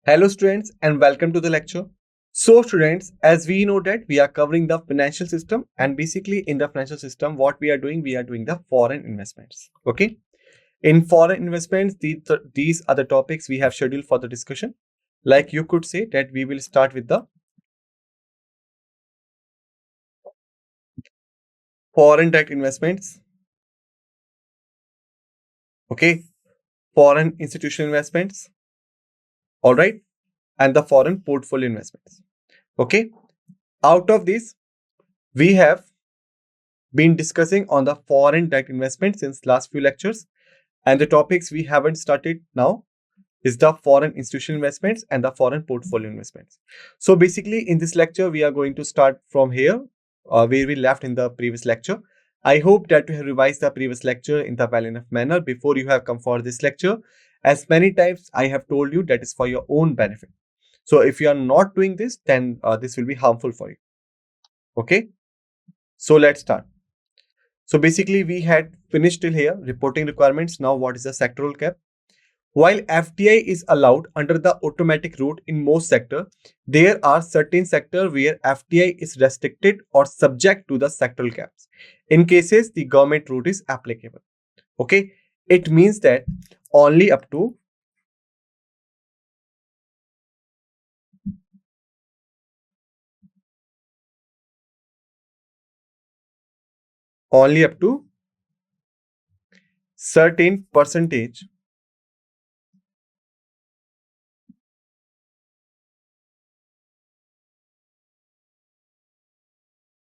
Hello students and welcome to the lecture. So students, as we know that we are covering the financial system, and basically in the financial system what we are doing the foreign investments. Okay. In foreign investments, these are the topics we have scheduled for the discussion. Like you could say that we will start with the foreign direct investments. Okay. Foreign institutional investments. All right. And the foreign portfolio investments. Okay. Out of these, we have been discussing on the foreign direct investment since last few lectures, and the topics we haven't started now is the foreign institutional investments and the foreign portfolio investments. So basically in this lecture we are going to start from here where we left in the previous lecture. I hope that you have revised the previous lecture in the well enough manner before you have come for this lecture. As many times I have told you, that is for your own benefit. So if you are not doing this, then this will be harmful for you. Okay, so let's start. So basically we had finished till here reporting requirements. Now what is the sectoral cap? While FDI is allowed under the automatic route in most sectors, there are certain sectors where FDI is restricted or subject to the sectoral caps. In cases the government route is applicable. Okay, it means that only up to certain percentage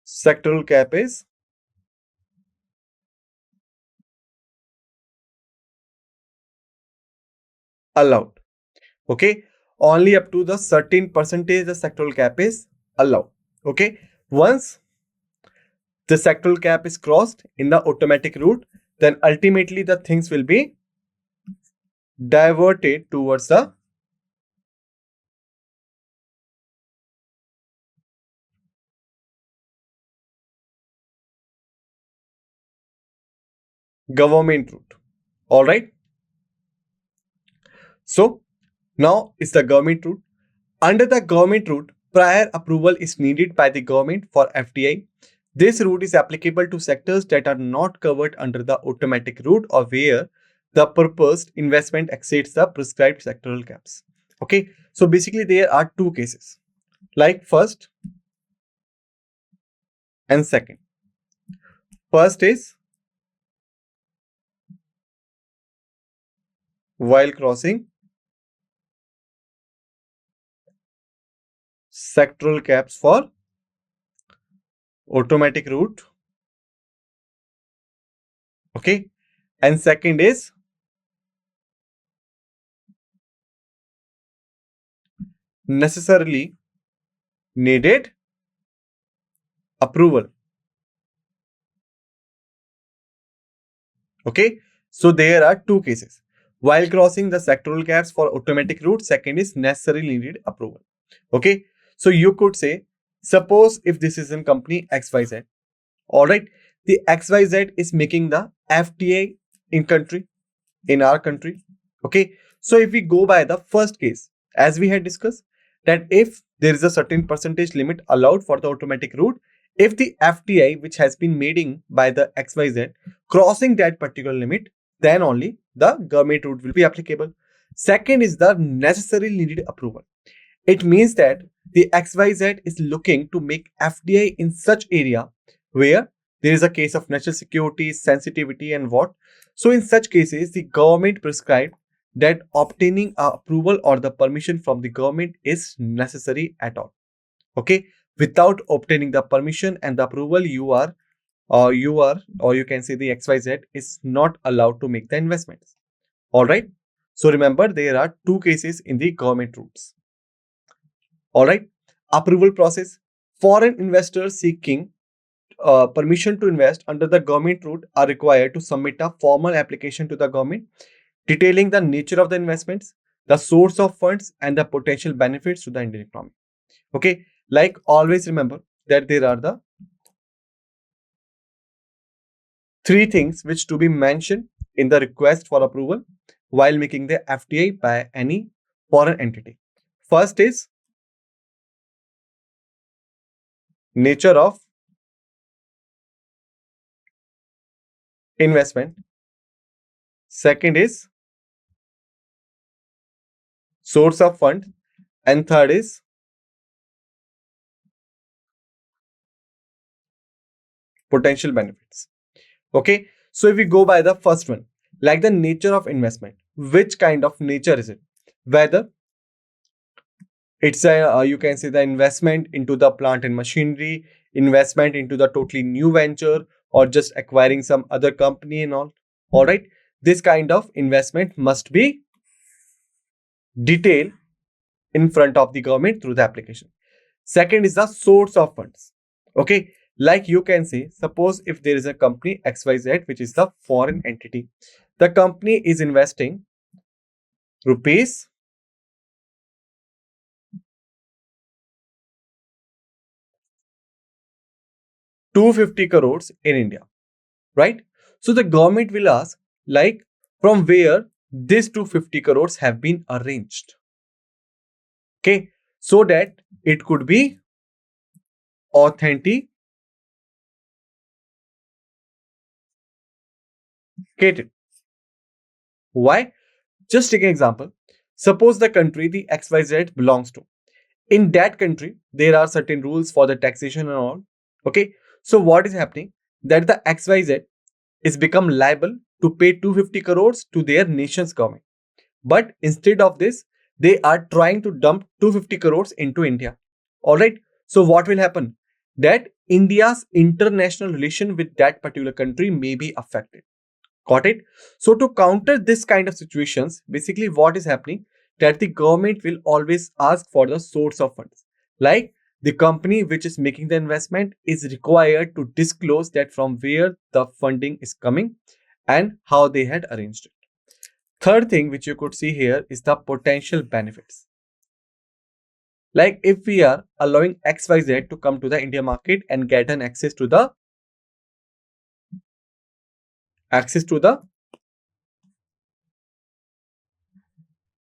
sectoral cap is allowed. Okay, only up to the certain percentage the sectoral cap is allowed. Okay, once the sectoral cap is crossed in the automatic route, then ultimately the things will be diverted towards the government route. All right. So now is the government route. Under the government route, prior approval is needed by the government for FDI. This route is applicable to sectors that are not covered under the automatic route or where the proposed investment exceeds the prescribed sectoral caps. Okay, so basically there are two cases, like first and second. First is while crossing sectoral caps for automatic route. Okay, and second is necessarily needed approval. Okay, so there are two cases. While crossing the sectoral caps for automatic route, second is necessarily needed approval. Okay, so you could say, suppose if this is in company XYZ, all right, the XYZ is making the FTA in country, in our country. Okay, so if we go by the first case, as we had discussed, that if there is a certain percentage limit allowed for the automatic route, if the FTI which has been made in by the XYZ crossing that particular limit, then only the government route will be applicable. Second is the necessary needed approval. It means that the XYZ is looking to make FDI in such area where there is a case of national security, sensitivity and what. So in such cases, the government prescribed that obtaining approval or the permission from the government is necessary at all. Okay, without obtaining the permission and the approval, or you can say the XYZ is not allowed to make the investments. All right. So remember, there are two cases in the government routes. All right. Approval process. Foreign investors seeking permission to invest under the government route are required to submit a formal application to the government detailing the nature of the investments, the source of funds, and the potential benefits to the Indian economy. Okay, like always remember that there are the three things which to be mentioned in the request for approval while making the FDI by any foreign entity. First is nature of investment. Second is source of fund. And third is potential benefits. Okay. So if we go by the first one, like the nature of investment, which kind of nature is it? Whether it's a, you can say the investment into the plant and machinery, investment into the totally new venture, or just acquiring some other company and all. All right. This kind of investment must be detailed in front of the government through the application. Second is the source of funds. Okay. Like you can say, suppose if there is a company XYZ, which is the foreign entity, the company is investing rupees 250 crores in India, right? So the government will ask, like, from where these 250 crores have been arranged. Okay. So that it could be authenticated. Why? Just take an example. Suppose the country the XYZ belongs to. In that country, there are certain rules for the taxation and all. Okay. So what is happening? That the XYZ is become liable to pay 250 crores to their nation's government. But instead of this, they are trying to dump 250 crores into India. All right. So what will happen? That India's international relation with that particular country may be affected. Got it? So to counter this kind of situations, basically what is happening, that the government will always ask for the source of funds. Like the company which is making the investment is required to disclose that from where the funding is coming and how they had arranged it. Third thing which you could see here is the potential benefits. Like if we are allowing XYZ to come to the India market and get an access to the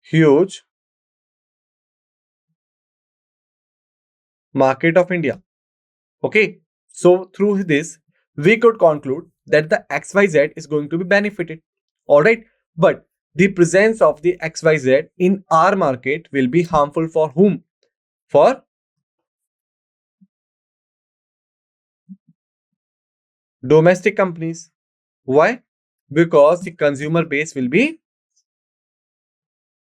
huge market of India. Okay. So through this, we could conclude that the XYZ is going to be benefited. All right. But the presence of the XYZ in our market will be harmful for whom? For domestic companies. Why? Because the consumer base will be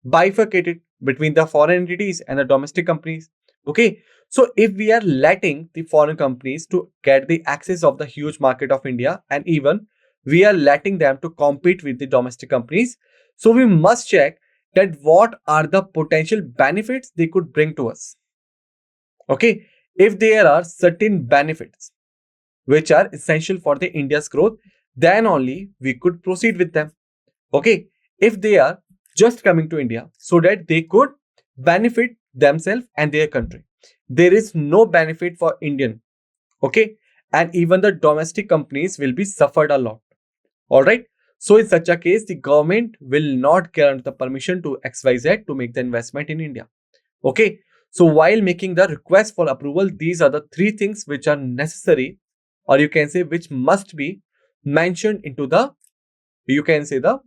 bifurcated between the foreign entities and the domestic companies. Okay. So if we are letting the foreign companies to get the access of the huge market of India, and even we are letting them to compete with the domestic companies, so we must check that what are the potential benefits they could bring to us. Okay. If there are certain benefits which are essential for the India's growth, then only we could proceed with them. Okay. If they are just coming to India so that they could benefit themselves and their country, there is no benefit for Indian. Okay. And even the domestic companies will be suffered a lot. All right. So in such a case, the government will not grant the permission to XYZ to make the investment in India. Okay. So while making the request for approval, these are the three things which are necessary, or you can say which must be mentioned into the, you can say, the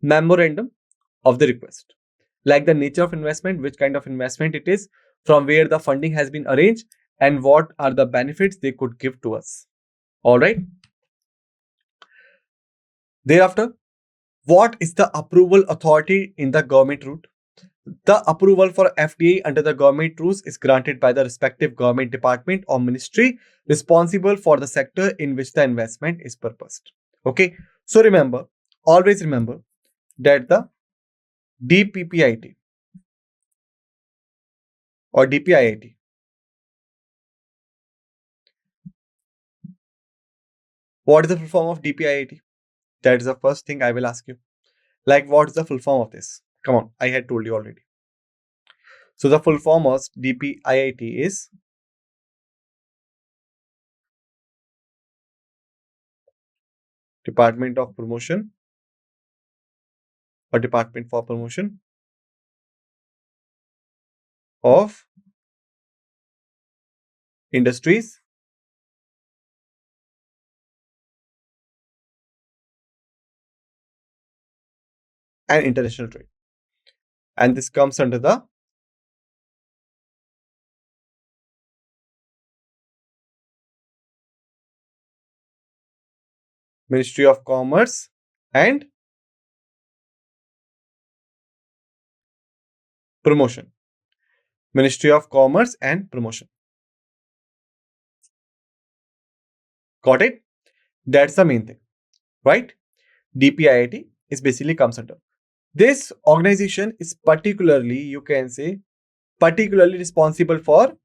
memorandum of the request. Like the nature of investment, which kind of investment it is, from where the funding has been arranged, and what are the benefits they could give to us. All right. Thereafter, what is the approval authority in the government route? The approval for FDI under the government rules is granted by the respective government department or ministry responsible for the sector in which the investment is purposed. Okay. So remember, always remember that the DPPIT or DPIIT, what is the full form of DPIIT? That is the first thing I will ask you. Like, what is the full form of this? Come on, I had told you already. So the full form of DPIIT is Department of Promotion or Department for Promotion of industries and international trade. And this comes under the Ministry of Commerce and Promotion. Ministry of Commerce and Promotion. Got it? That's the main thing, right? DPIIT is basically comes under. This organization is particularly, you can say, particularly responsible for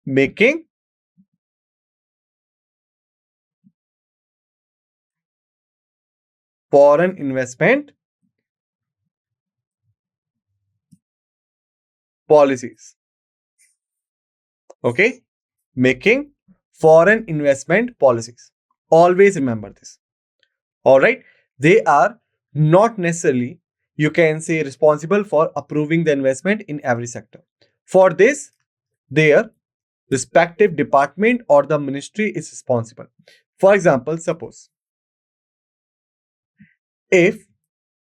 making foreign investment policies. Okay? Making foreign investment policies. Always remember this. All right? They are not necessarily, you can say, responsible for approving the investment in every sector. For this, their respective department or the ministry is responsible. For example, suppose if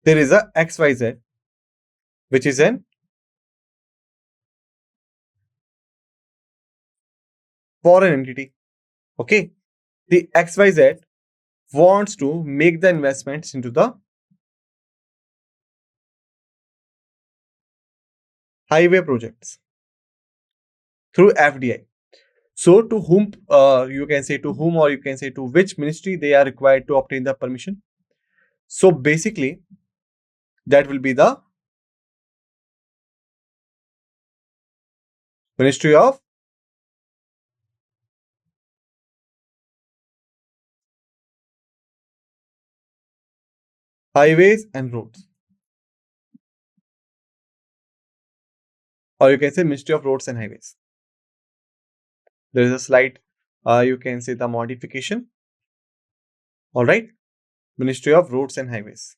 there is a XYZ, which is an foreign entity, okay, the XYZ wants to make the investments into the highway projects through FDI. So, to whom you can say to whom, or you can say to which ministry they are required to obtain the permission. So, basically, that will be the Ministry of Highways and Roads, or you can say Ministry of Roads and Highways. There is a slight, you can say, the modification. All right, Ministry of Roads and Highways.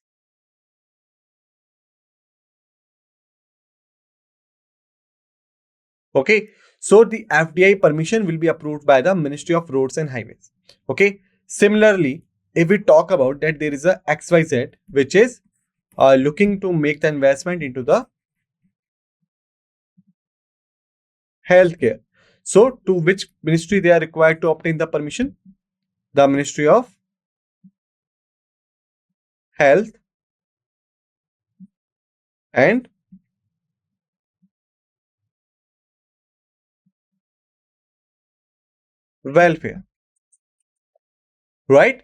Okay, so the FDI permission will be approved by the Ministry of Roads and Highways. Okay, similarly, if we talk about that there is a XYZ which is looking to make the investment into the healthcare. So, to which ministry they are required to obtain the permission? The Ministry of Health and Welfare, right?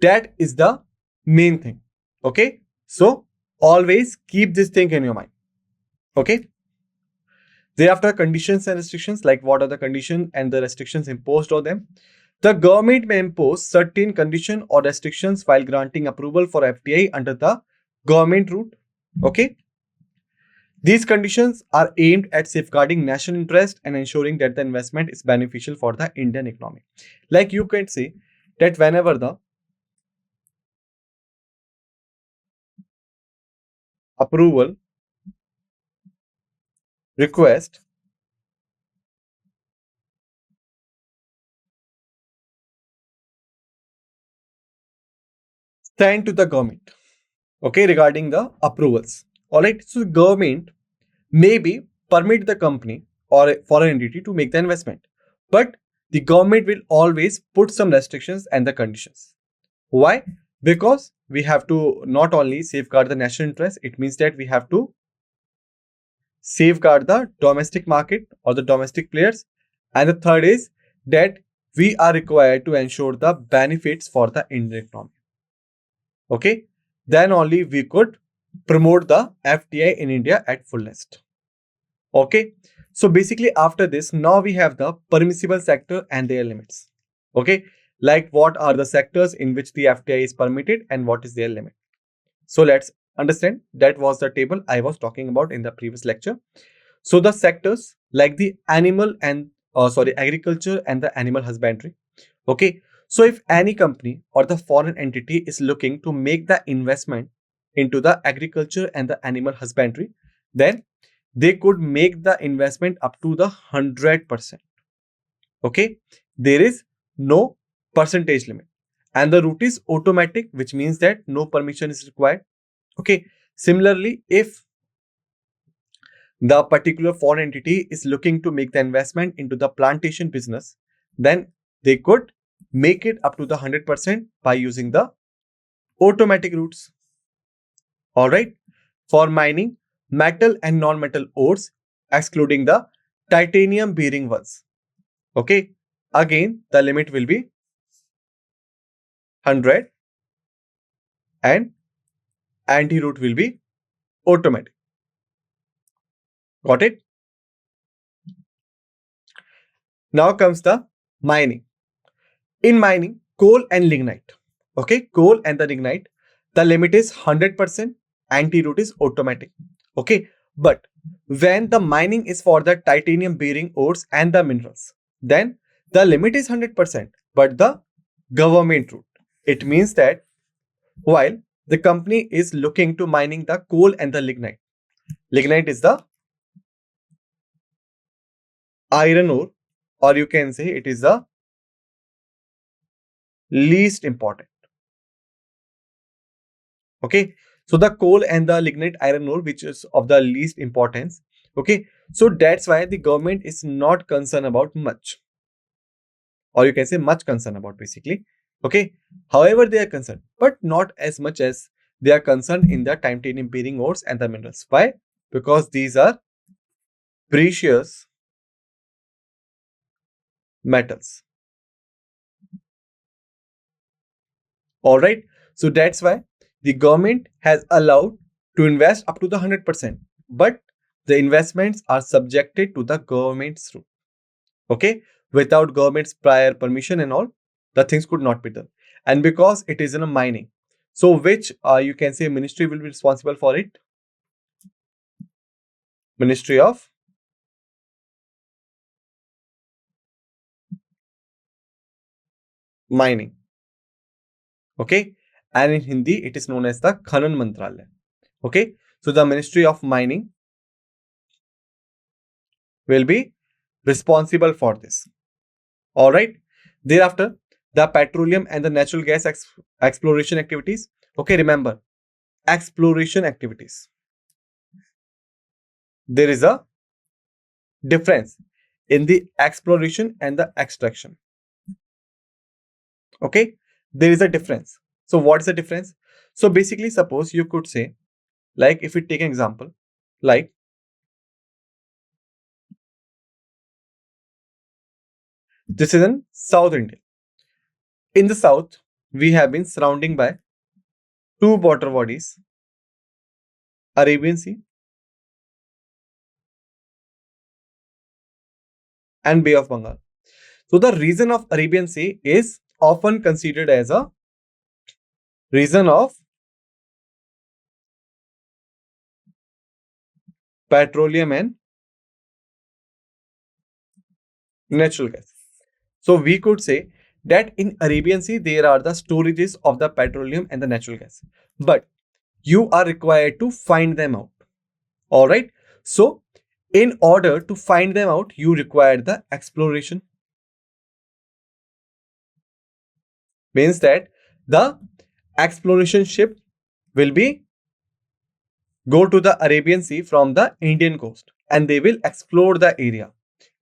That is the main thing. Okay, so always keep this thing in your mind. Okay, thereafter, conditions and restrictions, like what are the conditions and the restrictions imposed on them. The government may impose certain conditions or restrictions while granting approval for FDI under the government route. Okay, these conditions are aimed at safeguarding national interest and ensuring that the investment is beneficial for the Indian economy. Like you can say that whenever the approval request sent to the government, okay, regarding the approvals. All right, so the government maybe permit the company or a foreign entity to make the investment, but the government will always put some restrictions and the conditions. Why? Because we have to not only safeguard the national interest, it means that we have to safeguard the domestic market or the domestic players, and the third is that we are required to ensure the benefits for the Indian economy. Okay, then only we could promote the FDI in India at fullest. Okay, so basically after this, now we have the permissible sector and their limits. Okay, like what are the sectors in which the FDI is permitted and what is their limit. So let's understand. That was the table I was talking about in the previous lecture. So the sectors like the animal and agriculture and the animal husbandry. Okay, so if any company or the foreign entity is looking to make the investment into the agriculture and the animal husbandry, then they could make the investment up to the 100%. Okay, there is no percentage limit, and the route is automatic, which means that no permission is required. Okay, similarly, if the particular foreign entity is looking to make the investment into the plantation business, then they could make it up to the 100% by using the automatic routes. All right, for mining metal and non-metal ores, excluding the titanium bearing ones. Okay, again the limit will be 100 and anti-route will be automatic. Got it? Now comes the mining. In mining, coal and lignite. Okay, coal and the lignite, the limit is 100%, anti-route is automatic. Okay, but when the mining is for the titanium bearing ores and the minerals, then the limit is 100%, but the government route. It means that while the company is looking to mining the coal and the lignite, lignite is the iron ore, or you can say it is the least important. Okay, so the coal and the lignite iron ore, which is of the least importance. Okay, so that's why the government is not concerned about much, or you can say much concerned about basically. Okay, however they are concerned, but not as much as they are concerned in the titanium bearing ores and the minerals. Why? Because these are precious metals. All right, so that's why the government has allowed to invest up to the 100%, but the investments are subjected to the government's rule. Okay, without government's prior permission and all, the things could not be done. And because it is in a mining, so which you can say ministry will be responsible for it? Ministry of Mining. Okay, and in Hindi it is known as the Khanan Mantralaya. Okay, so the Ministry of Mining will be responsible for this. All right, thereafter the petroleum and the natural gas exploration activities. Okay, remember, exploration activities, there is a difference in the exploration and the extraction. Okay, there is a difference. So what is the difference? So basically, suppose you could say, like if we take an example, like this is in South India. In the south, we have been surrounding by two water bodies, Arabian Sea and Bay of Bengal. So the region of Arabian Sea is often considered as a region of petroleum and natural gas. So we could say that in Arabian Sea, there are the storages of the petroleum and the natural gas. But you are required to find them out. All right. So in order to find them out, you require the exploration. Means that the exploration ship will be go to the Arabian Sea from the Indian coast and they will explore the area.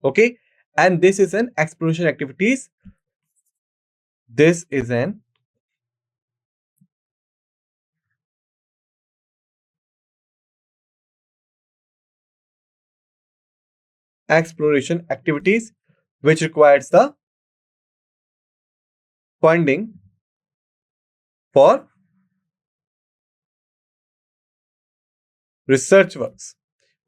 Okay. And this is an exploration activities. This is an exploration activities which requires the funding for research works.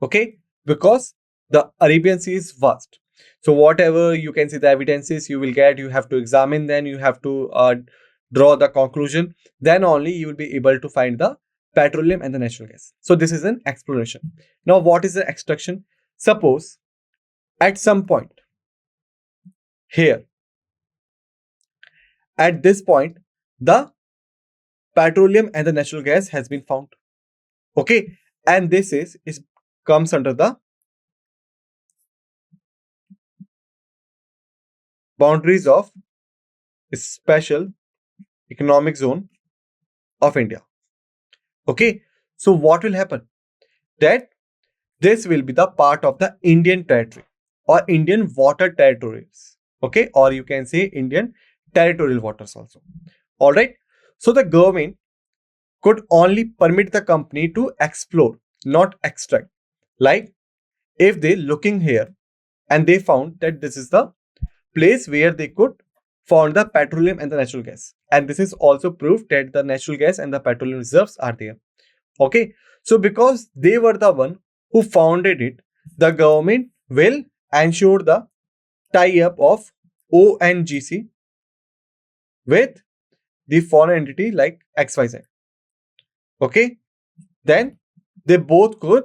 Okay, because the Arabian Sea is vast. So whatever you can see the evidences you will get, you have to examine, then you have to draw the conclusion. Then only you will be able to find the petroleum and the natural gas. So this is an exploration. Now what is the extraction? Suppose at some point here, at this point, the petroleum and the natural gas has been found. Okay, and this is comes under the boundaries of special economic zone of India. Okay, so what will happen? That this will be the part of the Indian territory or Indian water territories. Okay, or you can say Indian territorial waters also. All right. So the government could only permit the company to explore, not extract. Like if they looking here and they found that this is the place where they could found the petroleum and the natural gas, and this is also proof that the natural gas and the petroleum reserves are there. Okay, so because they were the one who founded it, the government will ensure the tie-up of ONGC with the foreign entity like XYZ. Okay, then they both could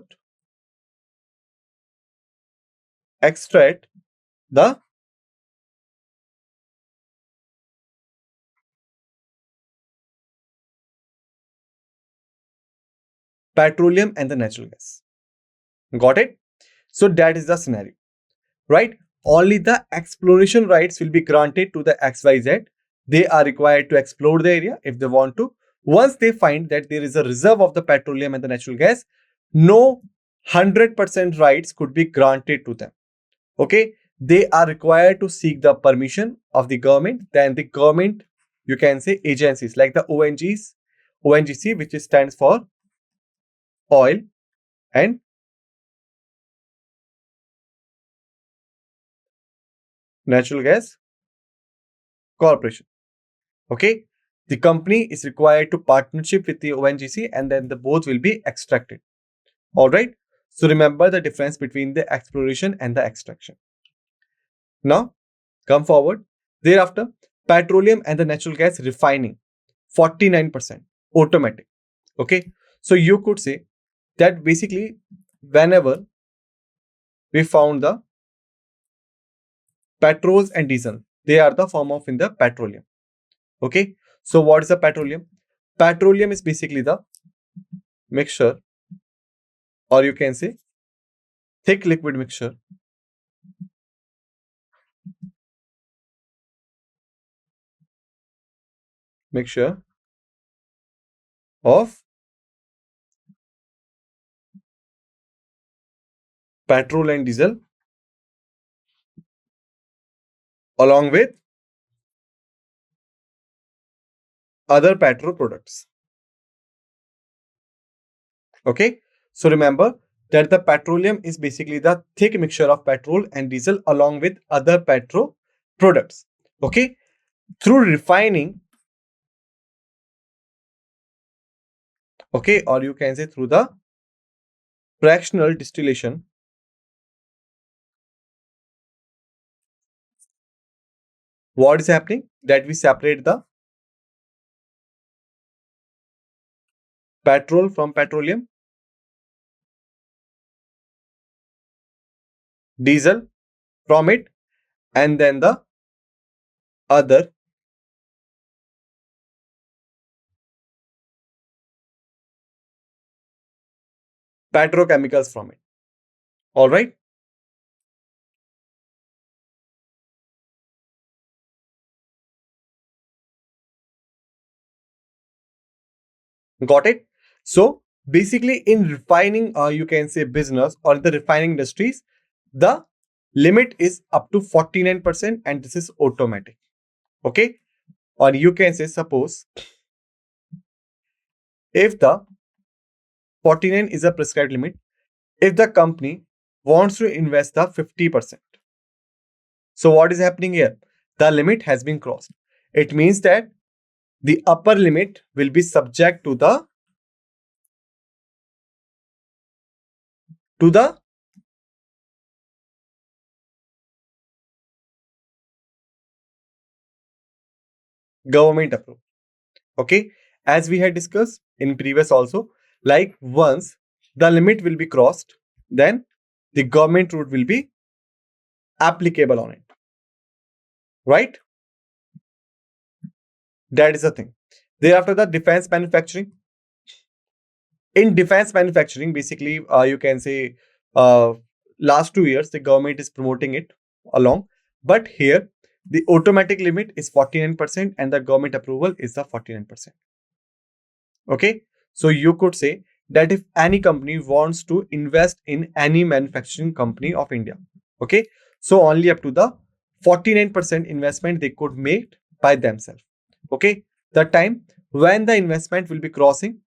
extract the petroleum and the natural gas. Got it? So that is the scenario, right? Only the exploration rights will be granted to the XYZ. They are required to explore the area if they want to. Once they find that there is a reserve of the petroleum and the natural gas, no 100% rights could be granted to them. Okay, they are required to seek the permission of the government. Then the government, you can say agencies like the ONGC, which stands for oil and natural gas corporation. Okay, the company is required to partnership with the ONGC, and then the both will be extracted. All right, so remember the difference between the exploration and the extraction. Now come forward. Thereafter, petroleum and the natural gas refining, 49% automatic. Okay, so you could say that basically whenever we found the petrols and diesel, they are the form of in the petroleum. Okay, so what is the petroleum? Petroleum is basically the mixture, or you can say thick liquid mixture of petrol and diesel along with other petrol products. Okay, so remember that the petroleum is basically the thick mixture of petrol and diesel along with other petrol products. Okay, through refining, okay, or you can say through the fractional distillation, what is happening? That we separate the petrol from petroleum, diesel from it, and then the other petrochemicals from it. All right. Got it? So basically in refining, you can say business or the refining industries, the limit is up to 49% and this is automatic. Okay. Or you can say suppose if the 49 is a prescribed limit, if the company wants to invest the 50%. So what is happening here? The limit has been crossed. It means that the upper limit will be subject to the government approval. Okay, as we had discussed in previous also, like once the limit will be crossed, then the government route will be applicable on it, right? That is the thing. Thereafter, the defense manufacturing. In defense manufacturing, basically, you can say uh, last 2 years the government is promoting it along, but here the automatic limit is 49% and the government approval is the 49%. Okay, so you could say that if any company wants to invest in any manufacturing company of India, okay, so only up to the 49% investment they could make by themselves. Okay, the time when the investment will be crossing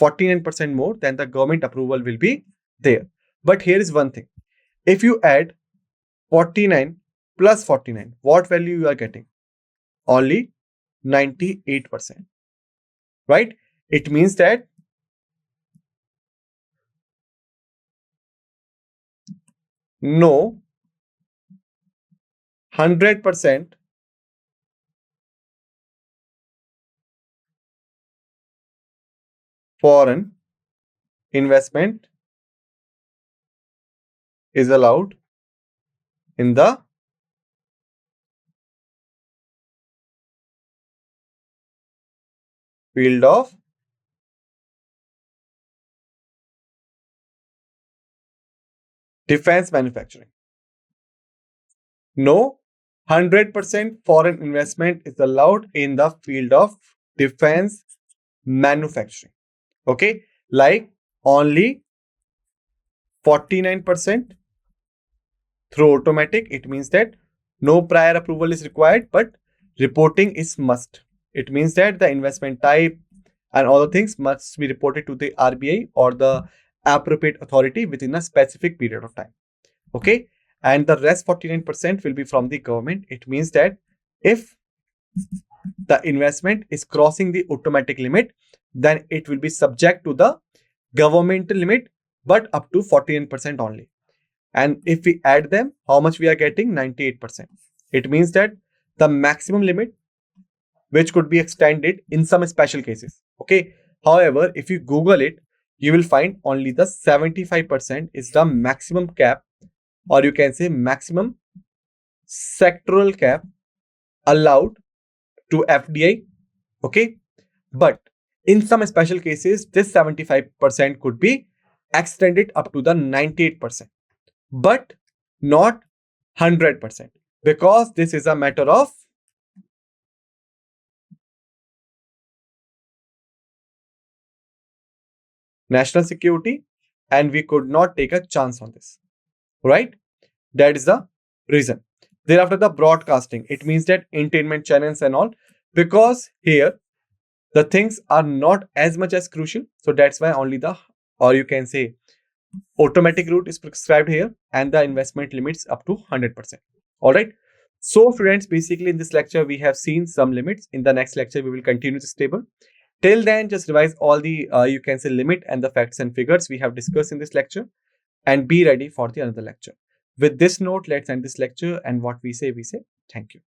49% more, then the government approval will be there. But here is one thing, if you add 49 plus 49, what value you are getting? Only 98%, right? It means that no 100% foreign investment is allowed in the field of defense manufacturing. No 100% foreign investment is allowed in the field of defense manufacturing. Okay, like only 49% through automatic. It means that no prior approval is required, but reporting is must. It means that the investment type and all the things must be reported to the RBI or the appropriate authority within a specific period of time. Okay, and the rest 49% will be from the government. It means that if the investment is crossing the automatic limit, then it will be subject to the governmental limit, but up to 49% only. And if we add them, how much we are getting? 98%. It means that the maximum limit which could be extended in some special cases. Okay, however, if you Google it, you will find only the 75% is the maximum cap, or you can say maximum sectoral cap allowed to FDI. Okay, but in some special cases, this 75% could be extended up to the 98%, but not 100%, because this is a matter of national security and we could not take a chance on this, right? That is the reason. Thereafter, the broadcasting, it means that entertainment channels and all, because here the things are not as much as crucial, so that's why only the, or you can say, automatic route is prescribed here and the investment limits up to 100%. All right, so students, basically in this lecture we have seen some limits. In the next lecture we will continue this table. Till then, just revise all the you can say limit and the facts and figures we have discussed in this lecture and be ready for the another lecture. With this note, let's end this lecture, and what we say thank you.